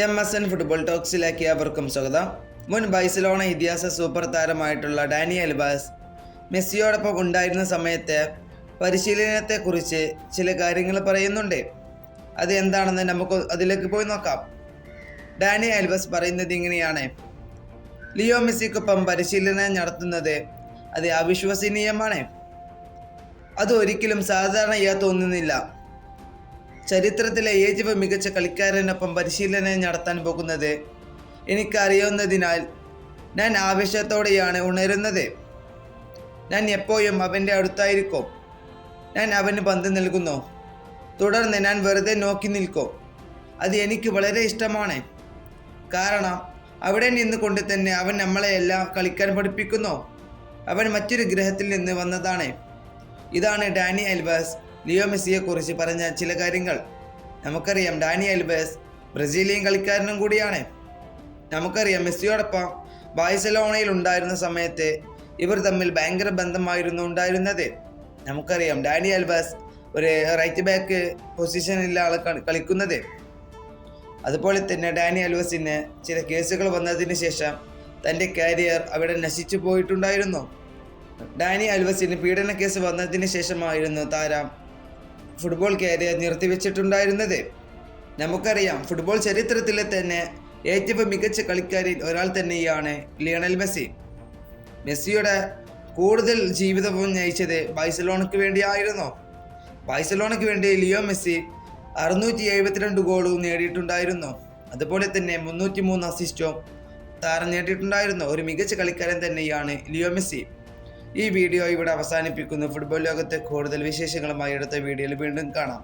MSN football ടോക്സിലേക്ക് ഏവർക്കും സ്വാഗതം. മുൻ ബാഴ്സലോണ ഇതിഹാസ സൂപ്പർ താരമായിട്ടുള്ള ഡാനി അൽവാസ് മെസ്സിയോടൊപ്പം ഉണ്ടായിരുന്ന സമയത്തെ പരിശീലനത്തെക്കുറിച്ച് ചില കാര്യങ്ങൾ പറയുന്നുണ്ട്. അത് എന്താണെന്ന് നമുക്ക് അതിലേക്ക് പോയി നോക്കാം. ഡാനി അൽവാസ് പറയുന്നത് ഇങ്ങനെയാണ്: ലിയോ മെസ്സിക്കൊപ്പം പരിശീലനം നടത്തുന്നത് അത് അവിശ്വസനീയമാണ്. അത് ഒരിക്കലും സാധാരണയായി തോന്നുന്നില്ല. ചരിത്രത്തിലെ ഏറ്റവും മികച്ച കളിക്കാരനൊപ്പം പരിശീലനം നടത്താൻ പോകുന്നത് എനിക്കറിയാവുന്നതിനാൽ ഞാൻ ആവേശത്തോടെയാണ് ഉണരുന്നത്. ഞാൻ എപ്പോഴും അവൻ്റെ അടുത്തായിരിക്കും. ഞാൻ അവന് പന്ത് നൽകുന്നു, തുടർന്ന് ഞാൻ വെറുതെ നോക്കി നിൽക്കും. അത് എനിക്ക് വളരെ ഇഷ്ടമാണ്, കാരണം അവിടെ നിന്നുകൊണ്ട് തന്നെ അവൻ നമ്മളെയെല്ലാം കളിക്കാൻ പഠിപ്പിക്കുന്നു. അവൻ മറ്റൊരു ഗ്രഹത്തിൽ നിന്ന് വന്നതാണ്. ഇതാണ് ഡാനി അൽവാസ് ലിയോ മെസ്സിയെക്കുറിച്ച് പറഞ്ഞ ചില കാര്യങ്ങൾ. നമുക്കറിയാം, ഡാനി അൽവാസ് ബ്രസീലിയൻ കളിക്കാരനും കൂടിയാണ്. നമുക്കറിയാം, മെസ്സിയോടൊപ്പം ബാഴ്സലോണയിൽ ഉണ്ടായിരുന്ന സമയത്ത് ഇവർ തമ്മിൽ ഭയങ്കര ബന്ധമായിരുന്നു ഉണ്ടായിരുന്നത്. നമുക്കറിയാം, ഡാനി അൽവാസ് ഒരു റൈറ്റ് ബാക്ക് പൊസിഷനിലാണ് കളിക്കുന്നത്. അതുപോലെ തന്നെ ഡാനി അൽവാസിന് ചില കേസുകൾ വന്നതിന് ശേഷം തൻ്റെ കരിയർ അവിടെ നശിച്ചു പോയിട്ടുണ്ടായിരുന്നു. ഡാനി അൽവാസിന് പീഡന കേസ് വന്നതിന് ശേഷമായിരുന്നു താരം ഫുട്ബോൾ കരിയർ നിർത്തിവെച്ചിട്ടുണ്ടായിരുന്നത്. നമുക്കറിയാം, ഫുട്ബോൾ ചരിത്രത്തിലെ തന്നെ ഏറ്റവും മികച്ച കളിക്കാരിൽ ഒരാൾ തന്നെയാണ് ലിയണൽ മെസ്സി. മെസ്സിയുടെ കൂടുതൽ ജീവിതവും നയിച്ചത് ബാഴ്സലോണയ്ക്ക് വേണ്ടിയായിരുന്നു. ബാഴ്സലോണയ്ക്ക് വേണ്ടി ലിയോ മെസ്സി 672 ഗോളും നേടിയിട്ടുണ്ടായിരുന്നു. അതുപോലെ തന്നെ 303 അസിസ്റ്റും താരം നേടിയിട്ടുണ്ടായിരുന്നു. ഒരു മികച്ച കളിക്കാരൻ തന്നെയാണ് ലിയോ മെസ്സി. ഈ വീഡിയോ ഇവിടെ അവസാനിപ്പിക്കുന്നു. ഫുട്ബോൾ ലോകത്തെ കൂടുതൽ വിശേഷങ്ങളുമായി അടുത്ത വീഡിയോയിൽ വീണ്ടും കാണാം.